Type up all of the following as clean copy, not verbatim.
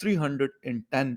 310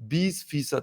20%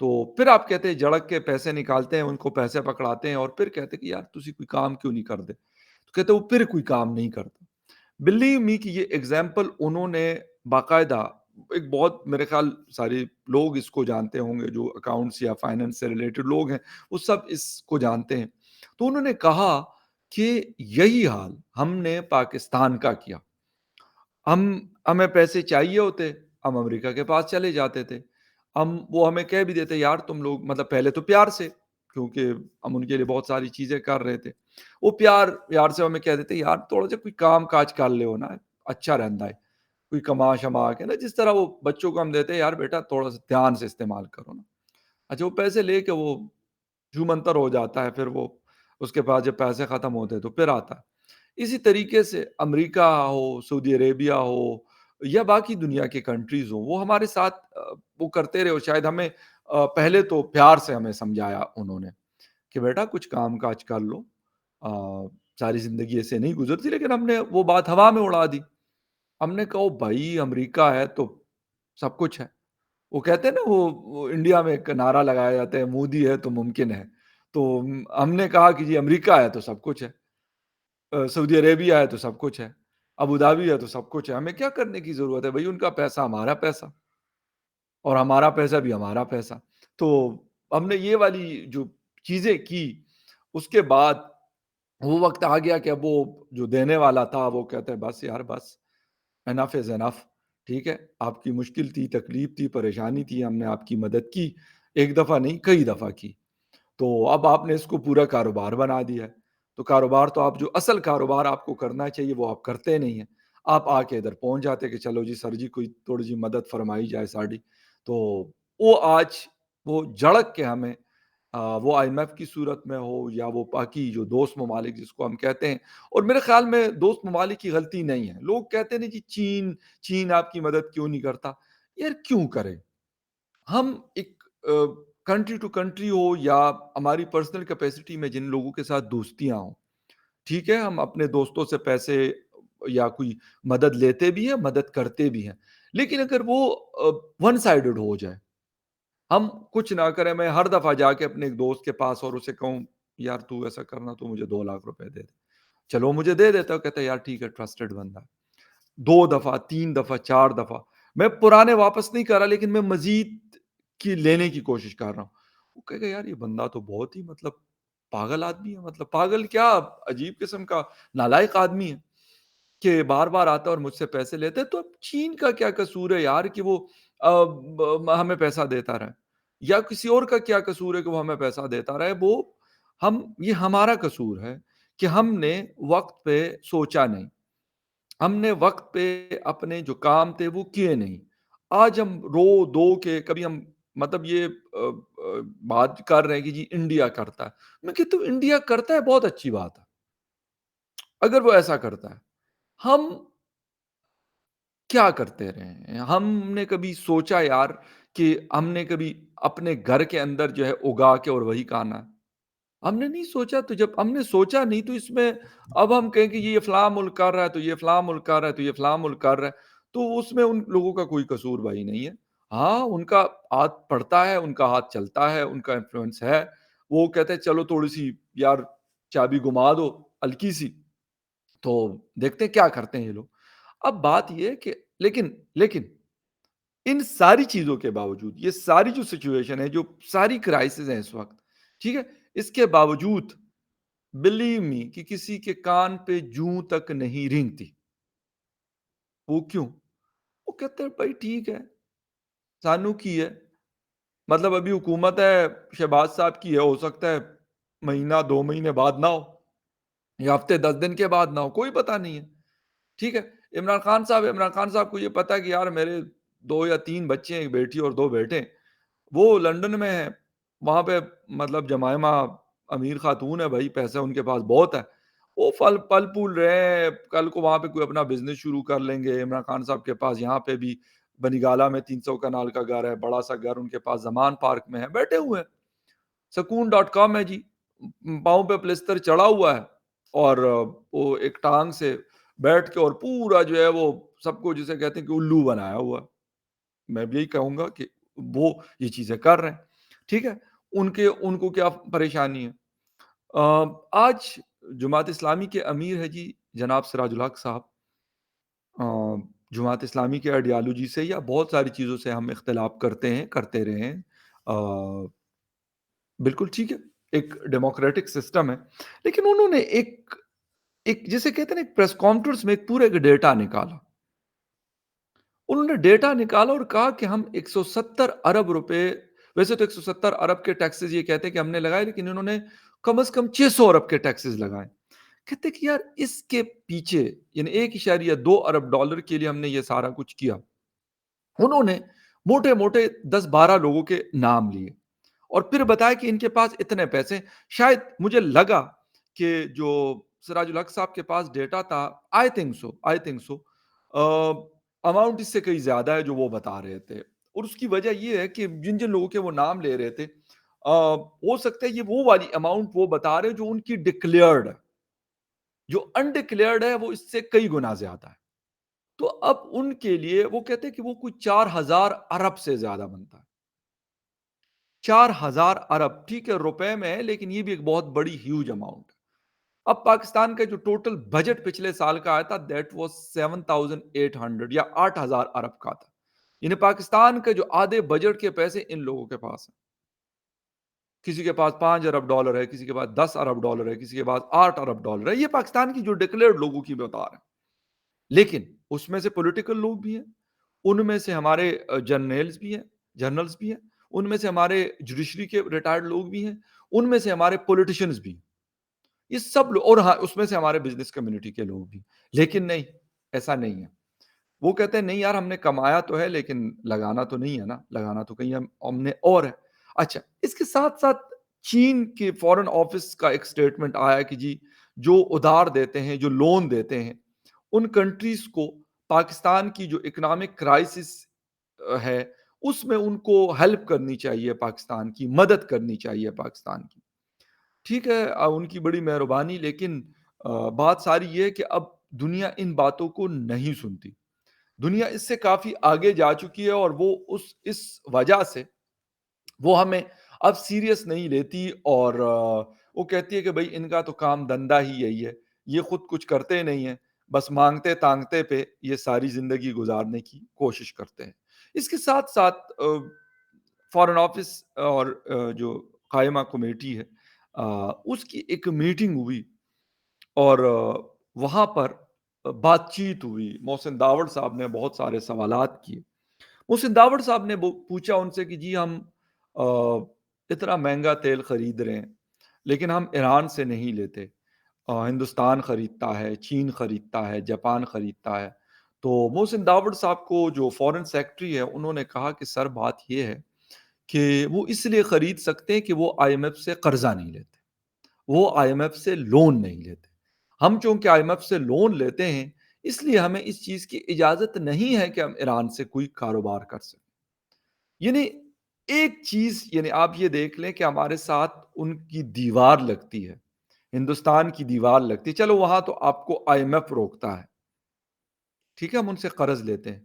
تو پھر آپ کہتے ہیں جھڑک کے پیسے نکالتے ہیں، ان کو پیسے پکڑاتے ہیں اور پھر کہتے ہیں کہ یار تسی کوئی کام کیوں نہیں کرتے؟ تو کہتے ہیں وہ پھر کوئی کام نہیں کرتا۔ بلیو می کہ یہ ایگزامپل انہوں نے باقاعدہ ایک بہت میرے خیال سارے لوگ اس کو جانتے ہوں گے جو اکاؤنٹس یا فائننس سے ریلیٹڈ لوگ ہیں، وہ سب اس کو جانتے ہیں۔ تو انہوں نے کہا کہ یہی حال ہم نے پاکستان کا کیا۔ ہم ہمیں پیسے چاہیے ہوتے، ہم امریکہ کے پاس چلے جاتے تھے۔ وہ ہمیں کہہ بھی دیتے یار تم لوگ مطلب پہلے تو پیار سے، کیونکہ ہم ان کے لیے بہت ساری چیزیں کر رہے تھے۔ وہ پیار پیار سے ہمیں کہہ دیتے یار تھوڑا سا کوئی کام کاج کر لے ہو نا، اچھا رہندا ہے، کوئی کما شما کے نا، جس طرح وہ بچوں کو ہم دیتے ہیں یار بیٹا تھوڑا سا دھیان سے استعمال کرو نا۔ اچھا وہ پیسے لے کے وہ منتر ہو جاتا ہے، پھر وہ اس کے پاس جب پیسے ختم ہوتے ہیں تو پھر آتا ہے۔ اسی طریقے سے امریکہ ہو، سعودی عربیہ ہو یا باقی دنیا کی کنٹریز ہوں، وہ ہمارے ساتھ وہ کرتے رہے، شاید ہمیں پہلے تو پیار سے ہمیں سمجھایا انہوں نے کہ بیٹا کچھ کام کاج کر لو، ساری زندگی ایسے نہیں گزرتی، لیکن ہم نے وہ بات ہوا میں اڑا دی۔ ہم نے کہا بھائی امریکہ ہے تو سب کچھ ہے۔ وہ کہتے ہیں نا وہ انڈیا میں ایک نعرہ لگایا جاتا ہے مودی ہے تو ممکن ہے۔ تو ہم نے کہا کہ جی امریکہ ہے تو سب کچھ ہے، سعودی عربیہ ہے تو سب کچھ ہے، ابو دھابی ہے تو سب کچھ ہے، ہمیں کیا کرنے کی ضرورت ہے بھائی، ان کا پیسہ ہمارا پیسہ اور ہمارا پیسہ بھی ہمارا پیسہ۔ تو ہم نے یہ والی جو چیزیں کی، اس کے بعد وہ وقت آ گیا کہ اب وہ جو دینے والا تھا وہ کہتے ہیں بس یار بس، انف از انف، ٹھیک ہے، آپ کی مشکل تھی، تکلیف تھی، پریشانی تھی، ہم نے آپ کی مدد کی، ایک دفعہ نہیں کئی دفعہ کی، تو اب آپ نے اس کو پورا کاروبار بنا دیا ہے۔ تو کاروبار تو آپ جو اصل کاروبار آپ کو کرنا چاہیے وہ آپ کرتے نہیں ہیں، آپ آ کے ادھر پہنچ جاتے کہ چلو جی سر جی کوئی تھوڑی جی مدد فرمائی جائے ساڑی۔ تو وہ آج وہ جھڑک کے ہمیں وہ آئی ایم ایف کی صورت میں ہو یا وہ باقی جو دوست ممالک جس کو ہم کہتے ہیں، اور میرے خیال میں دوست ممالک کی غلطی نہیں ہے۔ لوگ کہتے ہیں جی چین آپ کی مدد کیوں نہیں کرتا؟ یار کیوں کرے؟ ہم ایک کنٹری ٹو کنٹری ہو یا ہماری پرسنل کیپیسٹی میں جن لوگوں کے ساتھ دوستیاں ہوں، ٹھیک ہے، ہم اپنے دوستوں سے پیسے یا کوئی مدد لیتے بھی ہیں، مدد کرتے بھی ہیں، لیکن اگر وہ ون سائیڈڈ ہو جائے، ہم کچھ نہ کریں، میں ہر دفعہ جا کے اپنے ایک دوست کے پاس اور اسے کہوں یار تو ایسا کرنا، تو مجھے 2 لاکھ روپے دے دے، چلو مجھے دے دیتا ہے، کہتا ہے یار ٹھیک ہے ٹرسٹڈ بندہ، 2 دفعہ 3 دفعہ 4 دفعہ میں پرانے واپس نہیں کر رہا، لیکن میں مزید کی لینے کی کوشش کر رہا ہوں۔ وہ کہے گا یار یہ بندہ تو بہت ہی مطلب پاگل آدمی ہے، مطلب پاگل کیا، عجیب قسم کا نالائق آدمی ہے کہ بار بار آتا ہے اور مجھ سے پیسے لیتے ہیں۔ تو اب چین کا کیا قصور ہے یار کہ وہ ہمیں پیسہ دیتا رہے، یا کسی اور کا کیا قصور ہے کہ وہ ہمیں پیسہ دیتا رہے؟ وہ یہ ہمارا قصور ہے کہ ہم نے وقت پہ سوچا نہیں، ہم نے وقت پہ اپنے جو کام تھے وہ کیے نہیں۔ آج ہم رو دو کے کبھی ہم مطلب یہ بات کر رہے ہیں کہ جی انڈیا کرتا ہے، میں کہتا ہوں انڈیا کرتا ہے بہت اچھی بات ہے اگر وہ ایسا کرتا ہے، ہم کیا کرتے رہے ہیں؟ ہم نے کبھی سوچا یار کہ ہم نے کبھی اپنے گھر کے اندر جو ہے اگا کے اور وہی کھانا ہے؟ ہم نے نہیں سوچا، تو جب ہم نے سوچا نہیں تو اس میں اب ہم کہیں کہ یہ فلاں ملک کر رہا ہے تو یہ فلاں ملک کر رہا ہے تو یہ فلاں ملک کر رہا ہے، تو اس میں ان لوگوں کا کوئی قصور بھائی نہیں ہے۔ ہاں ان کا ہاتھ پڑتا ہے، ان کا ہاتھ چلتا ہے، ان کا انفلوئنس ہے، وہ کہتے ہیں چلو تھوڑی سی یار چابی گما دو ہلکی سی، تو دیکھتے ہیں کیا کرتے ہیں یہ لوگ۔ اب بات یہ ہے کہ لیکن ان ساری چیزوں کے باوجود، یہ ساری جو سچویشن ہے، جو ساری کرائسس ہیں اس وقت، ٹھیک ہے، اس کے باوجود بلیو می کہ کسی کے کان پہ جوں تک نہیں رینگتی۔ وہ کیوں؟ وہ کہتے ہیں بھائی ٹھیک ہے، سانو کی ہے، مطلب ابھی حکومت ہے شہباز صاحب کی ہے، ہو سکتا ہے مہینہ 2 مہینے بعد نہ ہو، یا ہفتے 10 دن کے بعد نہ ہو، کوئی پتہ نہیں ہے، ٹھیک ہے۔ عمران خان صاحب کو یہ پتا ہے کہ یار میرے 2 یا 3 بچے ہیں، ایک بیٹی اور 2 بیٹے، وہ لنڈن میں ہے، وہاں پہ مطلب جمائمہ امیر خاتون ہے، بھائی پیسہ ان کے پاس بہت ہے، وہ پل پھول رہے ہیں، کل کو وہاں پہ کوئی اپنا بزنس شروع کر لیں گے۔ عمران خان صاحب کے پاس یہاں پہ بھی بنی گالا میں 300 کنال کا گھر ہے، بڑا سا گھر ان کے پاس زمان پارک میں ہے، بیٹھے ہوئے ہیں، سکون.com ہے جی، پاؤں پہ پلستر چڑھا ہوا ہے، اور وہ ایک ٹانگ سے بیٹھ کے اور پورا جو ہے وہ سب کو جسے کہتے ہیں کہ الو بنایا ہوا ہے۔ میں بھی یہی کہوں گا کہ وہ یہ چیزیں کر رہے ہیں۔ ٹھیک ہے؟ ان کو کیا پریشانی ہے؟ آج جماعت اسلامی کے امیر ہے جی جناب سراج الحق صاحب۔ جماعت اسلامی کے آئیڈیالوجی سے یا بہت ساری چیزوں سے ہم اختلاف کرتے ہیں، کرتے رہے ہیں۔ بالکل ٹھیک ہے، ایک ڈیموکریٹک سسٹم ہے، لیکن انہوں نے ایک ایک جسے کہتے ہیں نا، ایک پریس کانفرنس میں ایک پورے کا ڈیٹا نکالا۔ انہوں نے ڈیٹا نکالا اور کہا کہ ہم 170 ارب روپے، ویسے تو 170 ارب کے ٹیکسز یہ کہتے ہیں کہ ہم نے لگائے، لیکن انہوں نے کم از کم 600 ارب کے ٹیکسز لگائے۔ کہتے کہ یار اس کے پیچھے یعنی 1.2 ارب ڈالر کے لیے ہم نے یہ سارا کچھ کیا۔ انہوں نے موٹے موٹے 10-12 لوگوں کے نام لیے اور پھر بتایا کہ ان کے پاس اتنے پیسے۔ شاید مجھے لگا کہ جو سراج الحق صاحب کے پاس ڈیٹا تھا، آئی تھنک سو اماؤنٹ اس سے کئی زیادہ ہے جو وہ بتا رہے تھے، اور اس کی وجہ یہ ہے کہ جن جن لوگوں کے وہ نام لے رہے تھے، ہو سکتا ہے یہ وہ والی اماؤنٹ وہ بتا رہے جو ان کی ڈکلیئرڈ ہے، جو انڈکلیئرڈ ہے وہ اس سے کئی گنا زیادہ ہے۔ تو اب ان کے لیے وہ کہتے ہیں کہ وہ کوئی 4,000 ارب سے زیادہ بنتا ہے۔ 4,000 ارب، ٹھیک ہے روپے میں ہے، لیکن یہ بھی ایک بہت بڑی ہیوج اماؤنٹ ہے۔ اب پاکستان کا جو ٹوٹل بجٹ پچھلے سال کا آیا تھا، دیٹ واز 7,800 یا 8,000 ارب کا تھا۔ یعنی پاکستان کے جو آدھے بجٹ کے پیسے ان لوگوں کے پاس ہیں۔ کسی کے پاس 5 ارب ڈالر ہے، کسی کے پاس 10 ارب ڈالر ہے، کسی کے پاس 8 ارب ڈالر ہے۔ یہ پاکستان کی جو ڈکلیئرڈ لوگوں کی بتا رہے ہیں، لیکن اس میں سے پولیٹیکل لوگ بھی ہیں، ان میں سے ہمارے جرنلز بھی ہیں، ان میں سے ہمارے جوڈیشری کے ریٹائرڈ لوگ بھی ہیں، ان میں سے ہمارے پولیٹیشنز بھی ہیں، یہ سب لوگ، اور ہاں اس میں سے ہمارے بزنس کمیونٹی کے لوگ بھی۔ لیکن نہیں، ایسا نہیں ہے۔ وہ کہتے ہیں نہیں یار، ہم نے کمایا تو ہے لیکن لگانا تو نہیں ہے نا، لگانا تو کہیں ہم نے اور ہے۔ اچھا، اس کے ساتھ ساتھ چین کے فارن آفس کا ایک سٹیٹمنٹ آیا کہ جی جو ادھار دیتے ہیں، جو لون دیتے ہیں ان کنٹریز کو، پاکستان کی جو اکنامک کرائسس ہے اس میں ان کو ہیلپ کرنی چاہیے، پاکستان کی مدد کرنی چاہیے پاکستان کی۔ ٹھیک ہے، ان کی بڑی مہربانی، لیکن بات ساری یہ ہے کہ اب دنیا ان باتوں کو نہیں سنتی۔ دنیا اس سے کافی آگے جا چکی ہے، اور وہ اس وجہ سے وہ ہمیں اب سیریس نہیں لیتی، اور وہ کہتی ہے کہ بھئی ان کا تو کام دھندا ہی یہی ہے، یہ خود کچھ کرتے نہیں ہیں، بس مانگتے تانگتے پہ یہ ساری زندگی گزارنے کی کوشش کرتے ہیں۔ اس کے ساتھ ساتھ فارن آفس اور جو قائمہ کمیٹی ہے، اس کی ایک میٹنگ ہوئی، اور وہاں پر بات چیت ہوئی۔ محسن داوڑ صاحب نے بہت سارے سوالات کیے۔ محسن داوڑ صاحب نے پوچھا ان سے کہ جی ہم اتنا مہنگا تیل خرید رہے ہیں، لیکن ہم ایران سے نہیں لیتے، ہندوستان خریدتا ہے، چین خریدتا ہے، جاپان خریدتا ہے۔ تو محسن داوڑ صاحب کو جو فارن سیکرٹری ہے، انہوں نے کہا کہ سر بات یہ ہے کہ وہ اس لیے خرید سکتے ہیں کہ وہ آئی ایم ایف سے قرضہ نہیں لیتے، وہ آئی ایم ایف سے لون نہیں لیتے۔ ہم چونکہ آئی ایم ایف سے لون لیتے ہیں، اس لیے ہمیں اس چیز کی اجازت نہیں ہے کہ ہم ایران سے کوئی کاروبار کر سکیں۔ یعنی ایک چیز، یعنی آپ یہ دیکھ لیں کہ ہمارے ساتھ ان کی دیوار لگتی ہے، ہندوستان کی دیوار لگتی ہے۔ چلو وہاں تو آپ کو آئی ایم ایف روکتا ہے، ٹھیک ہے، ہم ان سے قرض لیتے ہیں۔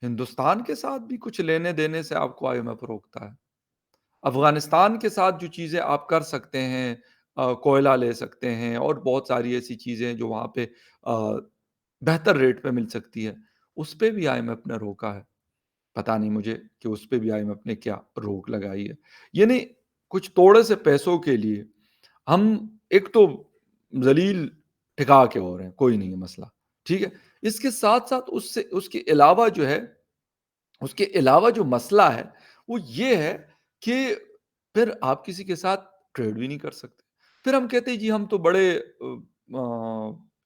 ہندوستان کے ساتھ بھی کچھ لینے دینے سے آپ کو آئی ایم ایف روکتا ہے۔ افغانستان کے ساتھ جو چیزیں آپ کر سکتے ہیں، کوئلہ لے سکتے ہیں، اور بہت ساری ایسی چیزیں جو وہاں پہ بہتر ریٹ پہ مل سکتی ہے، اس پہ بھی آئی ایم ایف نے روکا ہے۔ پتہ نہیں مجھے کہ اس پہ بھی آئی ایم ایف نے کیا روک لگائی ہے۔ یعنی کچھ توڑے سے پیسوں کے لیے ہم ایک تو ذلیل ٹھکا کے ہو رہے ہیں، کوئی نہیں ہے مسئلہ، ٹھیک ہے۔ اس کے ساتھ ساتھ اس کے علاوہ جو ہے، اس کے علاوہ جو مسئلہ ہے وہ یہ ہے کہ پھر آپ کسی کے ساتھ ٹریڈ بھی نہیں کر سکتے۔ پھر ہم کہتے ہیں جی ہم تو بڑے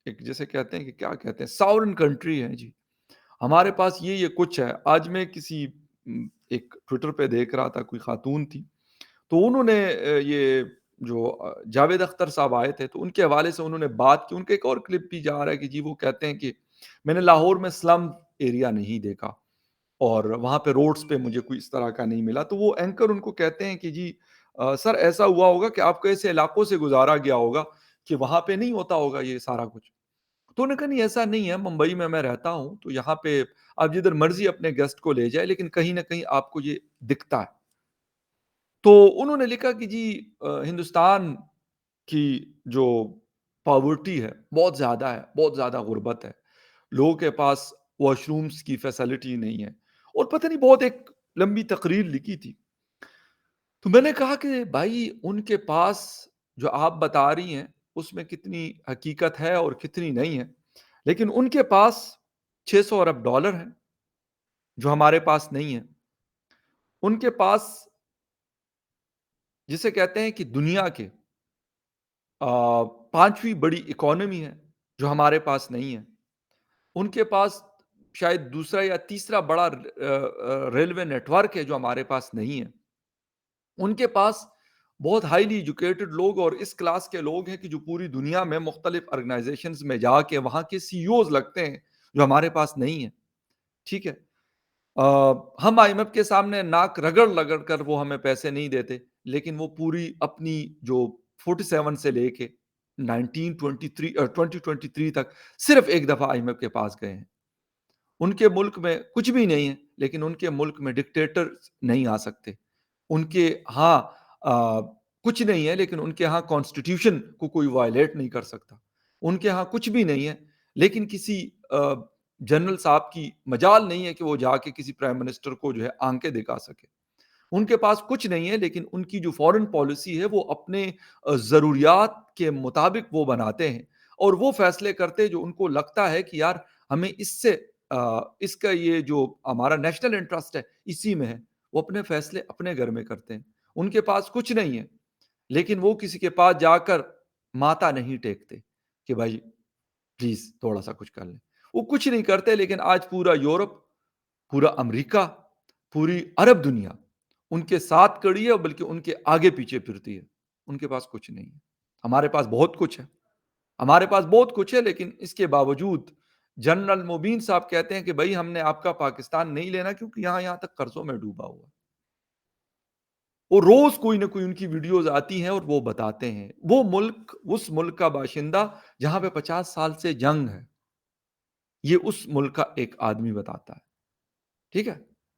ایک جیسے کہتے ہیں کہ کیا کہتے ہیں، ساورن کنٹری ہے جی، ہمارے پاس یہ کچھ ہے۔ آج میں کسی ایک ٹویٹر پہ دیکھ رہا تھا، کوئی خاتون تھی، تو انہوں نے یہ جو جاوید اختر صاحب آئے تھے، تو ان کے حوالے سے انہوں نے بات کی۔ ان کا ایک اور کلپ بھی جا رہا ہے کہ جی وہ کہتے ہیں کہ میں نے لاہور میں سلم ایریا نہیں دیکھا، اور وہاں پہ روڈز پہ مجھے کوئی اس طرح کا نہیں ملا۔ تو وہ اینکر ان کو کہتے ہیں کہ جی سر ایسا ہوا ہوگا کہ آپ کو ایسے علاقوں سے گزارا گیا ہوگا کہ وہاں پہ نہیں ہوتا ہوگا یہ سارا کچھ۔ تو انہوں نے کہا نہیں ایسا نہیں ہے، ممبئی میں رہتا ہوں، تو یہاں پہ آپ جدھر مرضی اپنے گیسٹ کو لے جائے، لیکن کہیں نہ کہیں آپ کو یہ دکھتا ہے۔ تو انہوں نے لکھا کہ جی ہندوستان کی جو پاورٹی ہے بہت زیادہ ہے، بہت زیادہ غربت ہے، لوگوں کے پاس واش رومز کی فیسلٹی نہیں ہے، اور پتہ نہیں بہت ایک لمبی تقریر لکھی تھی۔ تو میں نے کہا کہ بھائی ان کے پاس جو آپ بتا رہی ہیں اس میں کتنی حقیقت ہے اور کتنی نہیں ہے، لیکن ان کے پاس 600 ارب ڈالر ہیں جو ہمارے پاس نہیں ہے، ان کے پاس جسے کہتے ہیں کہ دنیا کے پانچویں بڑی اکانومی ہے جو ہمارے پاس نہیں ہے، ان کے پاس شاید دوسرا یا تیسرا بڑا ریلوے نیٹ ورک ہے جو ہمارے پاس نہیں ہے، ان کے پاس بہت ہائیلی ایجوکیٹڈ لوگ اور اس کلاس کے لوگ ہیں کہ جو پوری دنیا میں مختلف آرگنائزیشنز میں جا کے وہاں کے سی اوز لگتے ہیں جو ہمارے پاس نہیں ہے، ٹھیک ہے۔ ہم آئی ایم ایف کے سامنے ناک رگڑ رگڑ کر وہ ہمیں پیسے نہیں دیتے، لیکن وہ پوری اپنی جو 47 سے لے کے 2023 تک صرف ایک دفعہ آئی ایم ایف کے پاس گئے ہیں۔ ان کے ملک میں کچھ بھی نہیں ہے، لیکن ان کے ملک میں ڈکٹیٹر نہیں آ سکتے، ان کے ہاں کچھ نہیں ہے لیکن ان کے ہاں کانسٹیٹیوشن کو کوئی وائلیٹ نہیں کر سکتا، ان کے ہاں کچھ بھی نہیں ہے لیکن کسی جنرل صاحب کی مجال نہیں ہے کہ وہ جا کے کسی پرائم منسٹر کو جو ہے آنکھیں دکھا سکے، ان کے پاس کچھ نہیں ہے لیکن ان کی جو فورن پالیسی ہے وہ اپنے ضروریات کے مطابق وہ بناتے ہیں اور وہ فیصلے کرتے جو ان کو لگتا ہے کہ یار ہمیں اس سے اس کا یہ جو ہمارا نیشنل انٹرسٹ ہے اسی میں ہے، وہ اپنے فیصلے اپنے گھر میں کرتے ہیں، ان کے پاس کچھ نہیں ہے لیکن وہ کسی کے پاس جا کر ماتا نہیں ٹیکتے کہ بھائی پلیز تھوڑا سا کچھ کر لیں، وہ کچھ نہیں کرتے لیکن آج پورا یورپ، پورا امریکہ، پوری عرب دنیا ان کے ساتھ کڑی ہے بلکہ ان کے آگے پیچھے پھرتی ہے، ان کے پاس کچھ نہیں ہے، ہمارے پاس بہت کچھ ہے، ہمارے پاس بہت کچھ ہے لیکن اس کے باوجود جنرل مبین صاحب کہتے ہیں کہ بھائی ہم نے آپ کا پاکستان نہیں لینا کیونکہ یہاں تک قرضوں میں ڈوبا ہوا ہے، اور روز کوئی نہ کوئی ان کی ویڈیوز آتی ہیں اور وہ بتاتے ہیں وہ ملک، اس ملک کا باشندہ جہاں پہ 50 سال سے جنگ ہے، یہ اس ملک کا ایک آدمی بتاتا ہے، ٹھیک ہے۔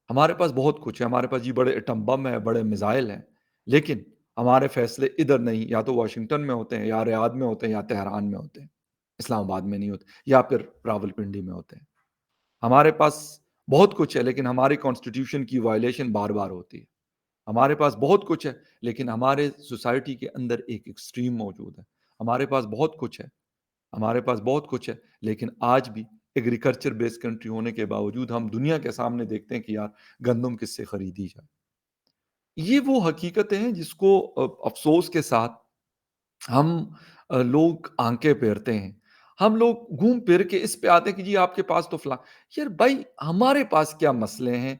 ہمارے پاس بہت کچھ ہے، ہمارے پاس یہ بڑے ایٹم بم ہیں، بڑے میزائل ہیں، لیکن ہمارے فیصلے ادھر نہیں، یا تو واشنگٹن میں ہوتے ہیں یا ریاض میں ہوتے ہیں یا تہران میں ہوتے ہیں، اسلام آباد میں نہیں ہوتے، یا پھر راول پنڈی میں ہوتے ہیں۔ ہمارے پاس بہت کچھ ہے لیکن ہماری کانسٹیٹیوشن کی وائلیشن بار بار ہوتی ہے، ہمارے پاس بہت کچھ ہے لیکن ہمارے سوسائٹی کے اندر ایک ایکسٹریم موجود ہے، ہمارے پاس بہت کچھ ہے، ہمارے پاس بہت کچھ ہے لیکن آج بھی ایگریکلچر بیس کنٹری ہونے کے باوجود ہم دنیا کے سامنے دیکھتے ہیں کہ یار گندم کس سے خریدی جائے۔ یہ وہ حقیقتیں ہیں جس کو افسوس کے ساتھ ہم لوگ آنکھیں پھیرتے ہیں، ہم لوگ گھوم پھر کے اس پہ آتے ہیں کہ جی آپ کے پاس تو فلاں، یار بھائی ہمارے پاس کیا مسئلے ہیں،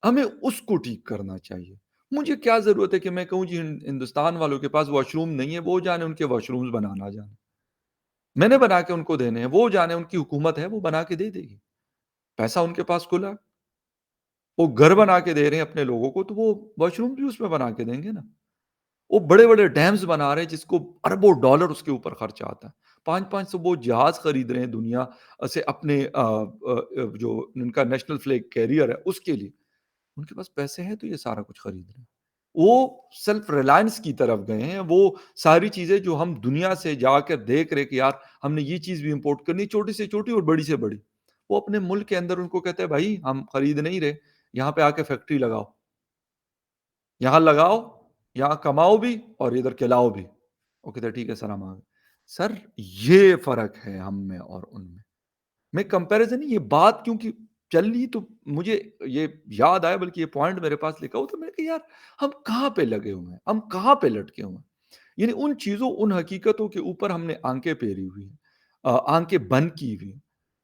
ہمیں اس کو ٹھیک کرنا چاہیے۔ مجھے کیا ضرورت ہے کہ میں کہوں جی ہندوستان والوں کے پاس واش روم نہیں ہے، وہ جانے ان کے واش رومز بنانا جانے، میں نے بنا کے ان کو دینے ہیں، وہ جانے ان کی حکومت ہے وہ بنا کے دے دے گی، پیسہ ان کے پاس کھلا، وہ گھر بنا کے دے رہے ہیں اپنے لوگوں کو تو وہ واش روم بھی اس میں بنا کے دیں گے نا، وہ بڑے بڑے ڈیمز بنا رہے ہیں جس کو اربوں ڈالر اس کے اوپر خرچ آتا ہے، 500 وہ جہاز خرید رہے ہیں دنیا سے اپنے جو ان کا نیشنل فلیگ کیریئر ہے اس کے لیے، ان کے پاس پیسے ہیں تو یہ سارا کچھ خرید رہے ہیں، وہ سیلف ریلائنس کی طرف گئے ہیں، وہ ساری چیزیں جو ہم دنیا سے جا کر دیکھ رہے کہ یار ہم نے یہ چیز بھی امپورٹ کرنی، چھوٹی سے چھوٹی اور بڑی سے بڑی، وہ اپنے ملک کے اندر ان کو کہتے ہیں بھائی ہم خرید نہیں رہے، یہاں پہ آ کے فیکٹری لگاؤ، یہاں لگاؤ، یہاں کماؤ بھی اور ادھر کھلاؤ بھی، وہ کہتے ہیں ٹھیک ہے سر ہم آ گئے۔ سر یہ فرق ہے ہم میں اور ان میں کمپیریزن نہیں، یہ بات کیونکہ چل رہی تو مجھے یہ یاد آیا، بلکہ یہ پوائنٹ میرے پاس لکھا ہو تو میں نے کہا یار ہم کہاں پہ لگے ہوئے ہیں، ہم کہاں پہ لٹکے ہوئے ہیں، یعنی ان چیزوں ان حقیقتوں کے اوپر ہم نے آنکھیں پھیری ہوئی ہیں، آنکھیں بند کی ہوئی ہیں،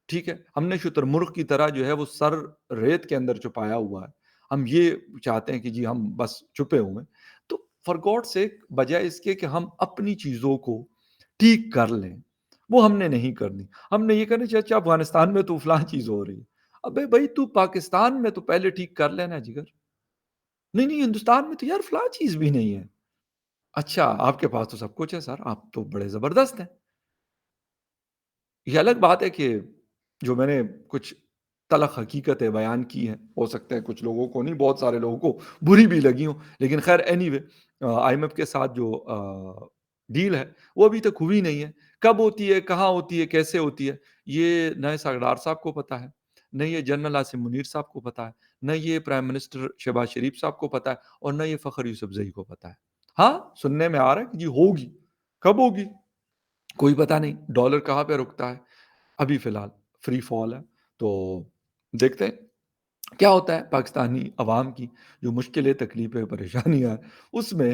ٹھیک ہے، ہم نے شتر مرغ کی طرح جو ہے وہ سر ریت کے اندر چھپایا ہوا ہے، ہم یہ چاہتے ہیں کہ جی ہم بس چھپے ہوئے ہیں، تو فار گاڈ سیک بجائے اس کے کہ ہم اپنی چیزوں کو ٹھیک کر لیں، وہ ہم نے نہیں کرنی، ہم نے یہ کرنا چاہیے اچھا افغانستان میں تو فلاں چیز ہو رہی ہے، ابے بھائی تو پاکستان میں تو پہلے ٹھیک کر لینا جگر، نہیں نہیں ہندوستان میں تو یار فلاں چیز بھی نہیں ہے، اچھا آپ کے پاس تو سب کچھ ہے سر، آپ تو بڑے زبردست ہیں، یہ الگ بات ہے کہ جو میں نے کچھ تلخ حقیقتیں بیان کی ہیں، ہو سکتا ہے کچھ لوگوں کو نہیں، بہت سارے لوگوں کو بری بھی لگی ہوں، لیکن خیر anyway I M F کے ساتھ جو ڈیل ہے وہ ابھی تک ہوئی نہیں ہے۔ کب ہوتی ہے، کہاں ہوتی ہے، کیسے ہوتی ہے، یہ نہ سردار صاحب کو پتہ ہے، نہ یہ جنرل عاصم منیر صاحب کو پتہ ہے، نہ یہ پرائم منسٹر شہباز شریف صاحب کو پتہ ہے، اور نہ یہ فخر یوسف زئی کو پتہ ہے۔ ہاں سننے میں آ رہا ہے کہ جی ہوگی، کب ہوگی کوئی پتہ نہیں، ڈالر کہاں پہ رکتا ہے، ابھی فی الحال فری فال ہے، تو دیکھتے ہیں کیا ہوتا ہے۔ پاکستانی عوام کی جو مشکلیں، تکلیفیں، پریشانیاں ہیں، اس میں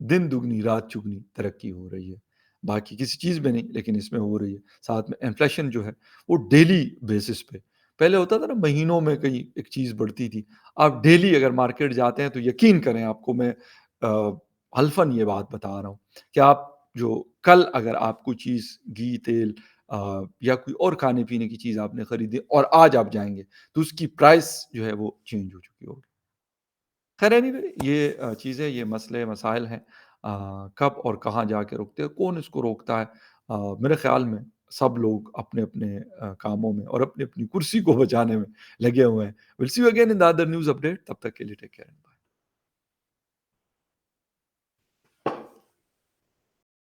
دن دگنی رات چگنی ترقی ہو رہی ہے، باقی کسی چیز میں نہیں لیکن اس میں ہو رہی ہے۔ ساتھ میں انفلیشن جو ہے وہ ڈیلی بیسس پہ، پہلے ہوتا تھا نا مہینوں میں کہیں ایک چیز بڑھتی تھی، آپ ڈیلی اگر مارکیٹ جاتے ہیں تو یقین کریں آپ کو میں حلفاً یہ بات بتا رہا ہوں کہ آپ جو کل اگر آپ کو چیز گھی تیل یا کوئی اور کھانے پینے کی چیز آپ نے خریدی اور آج آپ جائیں گے تو اس کی پرائس جو ہے وہ چینج ہو چکی ہوگی۔ خیر اینی وے یہ چیزیں، یہ مسئلے مسائل ہیں، کب اور کہاں جا کے روکتے ہیں، کون اس کو روکتا ہے؟ میرے خیال میں سب لوگ اپنے اپنے کاموں میں اور اپنی اپنی کرسی کو بچانے میں لگے ہوئے ہیں۔ Will see you again in the other news update, تب تک کے لیے ٹیک کیئر۔